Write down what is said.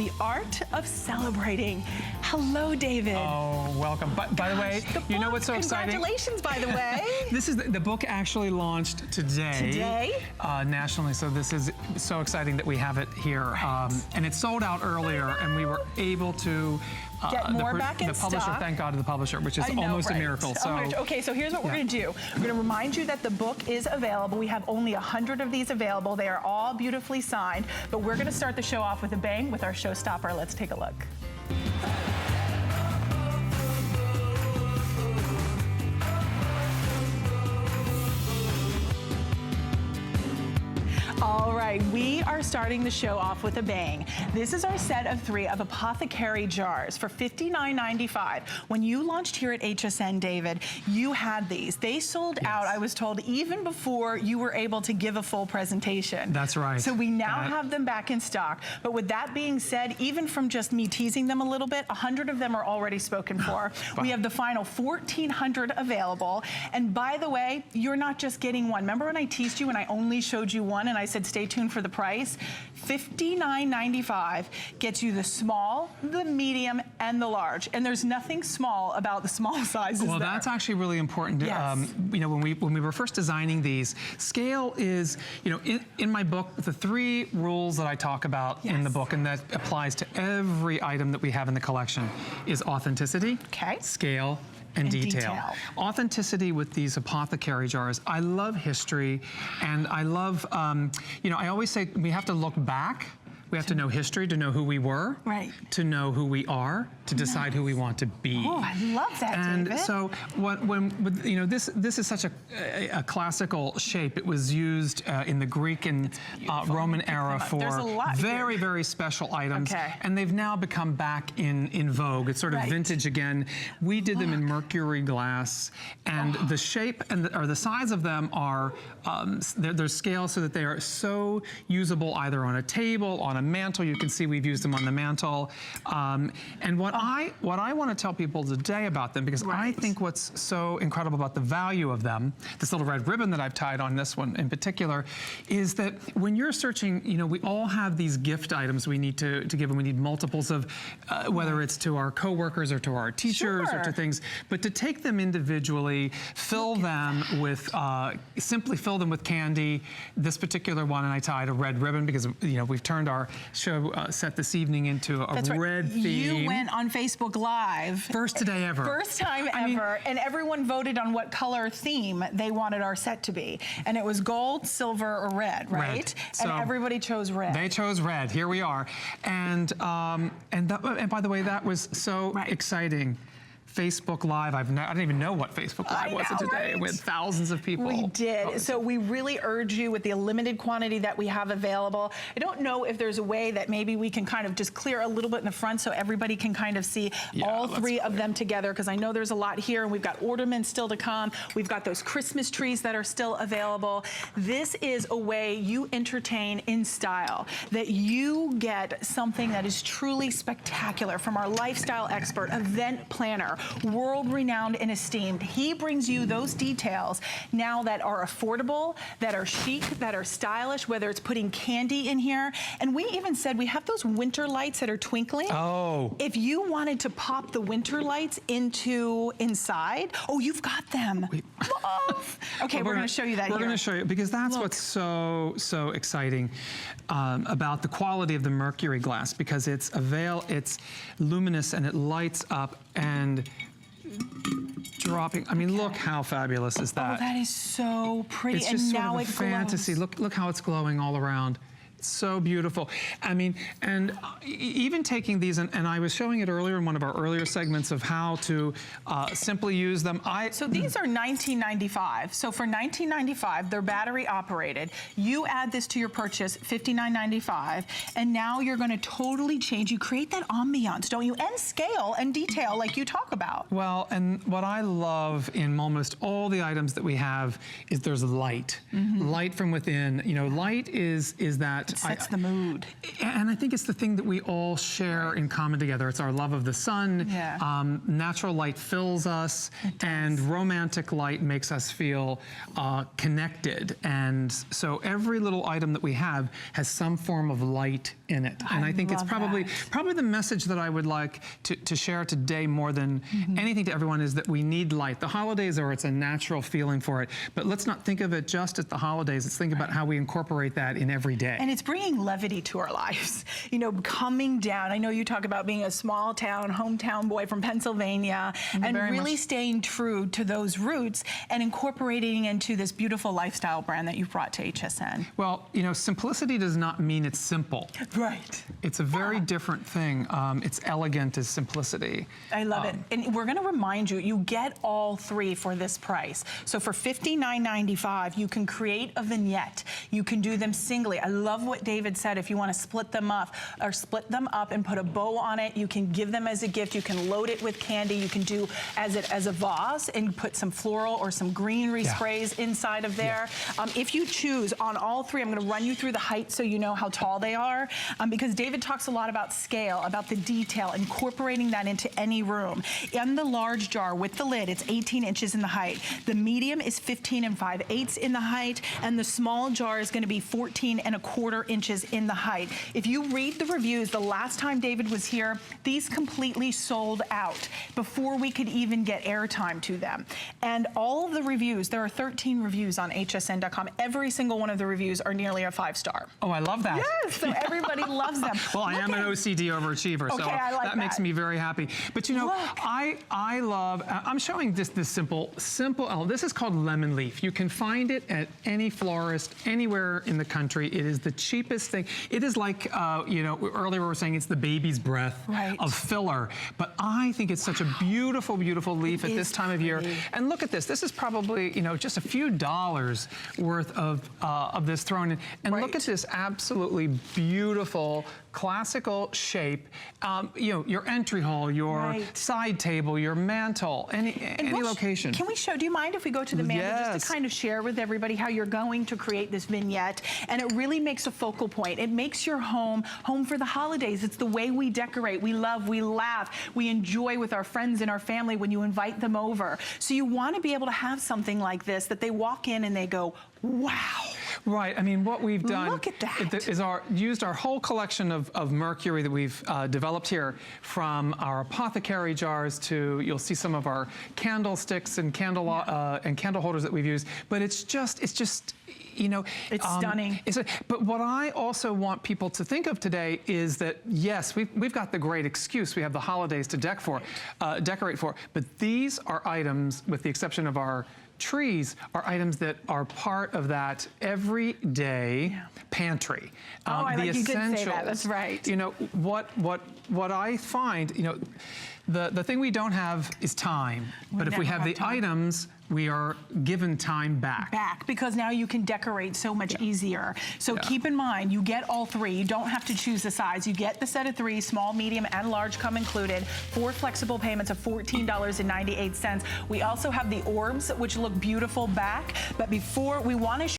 the art of celebrating. Hello, David. Oh, welcome. By the way, you know what's so exciting? Congratulations, by the way. This is the book actually launched today. Nationally, so this is so exciting that we have it here. Right. And it sold out earlier, and we were able to get more back in the publisher, stock. Thank God to the publisher, which is almost a miracle. So, okay, so here's what we're going to do. We're going to remind you that the book is available. We have only 100 of these available. They are all beautifully signed, but we're going to start the show off with a bang with our showstopper. Let's take a look. All right, we are starting the show off with a bang. This is our set of 3 of Apothecary jars for $59.95. When you launched here at HSN, David, you had these. They sold out, I was told, even before you were able to give a full presentation. That's right. So we now have them back in stock. But with that being said, even from just me teasing them a little bit, 100 of them are already spoken for. We have the final 1,400 available. And by the way, you're not just getting one. Remember when I teased you and I only showed you one and I said stay tuned for the price? $59.95 gets you the small, the medium, and the large. And there's nothing small about the small sizes. Well, that's actually really important. Yes. You know, when we were first designing these, scale is, you know, in my book, the 3 rules that I talk about in the book, and that applies to every item that we have in the collection, is authenticity, scale, and detail. Authenticity with these Apothecary jars. I love history, and I love, you know, I always say we have to look back. We have to know history to know who we were, to know who we are, to decide who we want to be. Oh, I love that, and David. so when you know, this is such a classical shape. It was used in the Greek and Roman era for very, very special items, and they've now become back in vogue. It's sort of vintage again. We did them in Mercury Glass, and the shape and the size of them are they're scaled so that they are so usable either on a table, on a mantle. You can see we've used them on the mantle. And what I want to tell people today about them, because I think what's so incredible about the value of them, this little red ribbon that I've tied on this one in particular, is that when you're searching, you know, we all have these gift items we need to give, and we need multiples of, whether it's to our coworkers or to our teachers or to things, but to take them individually, fill them with, simply fill them with candy. This particular one, and I tied a red ribbon because, you know, we've turned our show set this evening into a red theme. You went on Facebook Live. First today ever. First time ever. And everyone voted on what color theme they wanted our set to be. And it was gold, silver, or red, right? Red. And everybody chose red. They chose red. Here we are. And by the way, that was so exciting. Facebook Live, I don't even know what Facebook Live was today, with thousands of people. We did. So we really urge you, with the limited quantity that we have available. I don't know if there's a way that maybe we can kind of just clear a little bit in the front so everybody can kind of see all 3 of them together, because I know there's a lot here, and we've got ornaments still to come. We've got those Christmas trees that are still available. This is a way you entertain in style, that you get something that is truly spectacular from our lifestyle expert, event planner, world-renowned and esteemed. He brings you those details now that are affordable, that are chic, that are stylish, whether it's putting candy in here. And we even said we have those winter lights that are twinkling. Oh. If you wanted to pop the winter lights inside, oh, you've got them. Love. Okay, we're going to show you that here. We're going to show you, because that's what's so exciting about the quality of the Mercury glass, because it's luminous and it lights up and dropping. I mean, look how fabulous is that? Oh, that is so pretty. It's just and now sort of a fantasy. Look how it's glowing all around. So beautiful. I mean, and even taking these, and I was showing it earlier in one of our earlier segments of how to simply use them. So these are $19.95. So for $19.95, they're battery operated. You add this to your purchase, $59.95, and now you're going to totally change. You create that ambiance, don't you? And scale and detail like you talk about. Well, and what I love in almost all the items that we have is there's light. Light from within. You know, light is that It sets the mood. And I think it's the thing that we all share in common together. It's our love of the sun. Yeah. Natural light fills us, and romantic light makes us feel connected. And so every little item that we have has some form of light in it. And I think it's probably the message that I would like to share today more than anything to everyone is that we need light. The holidays it's a natural feeling for it, but let's not think of it just at the holidays. Let's think about how we incorporate that in every day. And it's bringing levity to our lives. You know, coming down. I know you talk about being a small town, hometown boy from Pennsylvania, and really staying true to those roots and incorporating into this beautiful lifestyle brand that you've brought to HSN. Well, you know, simplicity does not mean it's simple. Right. It's a very different thing. It's elegant as simplicity. I love it. And we're going to remind you, you get all three for this price. So for $59.95, you can create a vignette. You can do them singly. I love what David said. If you want to split them up and put a bow on it, you can give them as a gift. You can load it with candy. You can do as a vase and put some floral or some greenery sprays inside of there. If you choose on all three, I'm going to run you through the height so you know how tall they are, because David talks a lot about scale, about the detail, incorporating that into any room. In the large jar with the lid, it's 18 inches in the height. The medium is 15 5/8 in the height, and the small jar is going to be 14 1/4 inches in the height. If you read the reviews, the last time David was here, these completely sold out before we could even get airtime to them. And all of the reviews, there are 13 reviews on hsn.com. Every single one of the reviews are nearly a 5-star. Oh, I love that. Yes, so everybody loves them. Well, I am an OCD overachiever, so that makes me very happy. But you know, I love, I'm showing this simple element. This is called lemon leaf. You can find it at any florist, anywhere in the country. It is the cheapest thing. It is like, you know, earlier we were saying it's the baby's breath of filler. But I think it's such a beautiful, beautiful leaf at this time of year. And look at this. This is probably, you know, just a few dollars worth of this thrown in. And look at this absolutely beautiful classical shape. You know, your entry hall, your side table, your mantle, any location. Can we show, do you mind if we go to the mantle just to kind of share with everybody how you're going to create this vignette? And it really makes a focal point. It makes your home for the holidays. It's the way we decorate, we love, we laugh, we enjoy with our friends and our family when you invite them over. So you want to be able to have something like this that they walk in and they go, wow. Right. I mean, what we've done Look at that. is used our whole collection of Mercury that we've developed here, from our Apothecary jars to, you'll see some of our candlesticks and candle holders that we've used. But it's just, you know, it's stunning. But what I also want people to think of today is that, yes, we've got the great excuse. We have the holidays to decorate for. But these are items, with the exception of our trees, are items that are part of that everyday pantry. I the like essentials. You did say that. That's right. You know, what I find, you know, the thing we don't have is time. But if we have the items, we are given time back. Because now you can decorate so much easier. So keep in mind, you get all three. You don't have to choose the size. You get the set of three, small, medium, and large come included. 4 flexible payments of $14.98. We also have the orbs, which look beautiful back. But before, we want to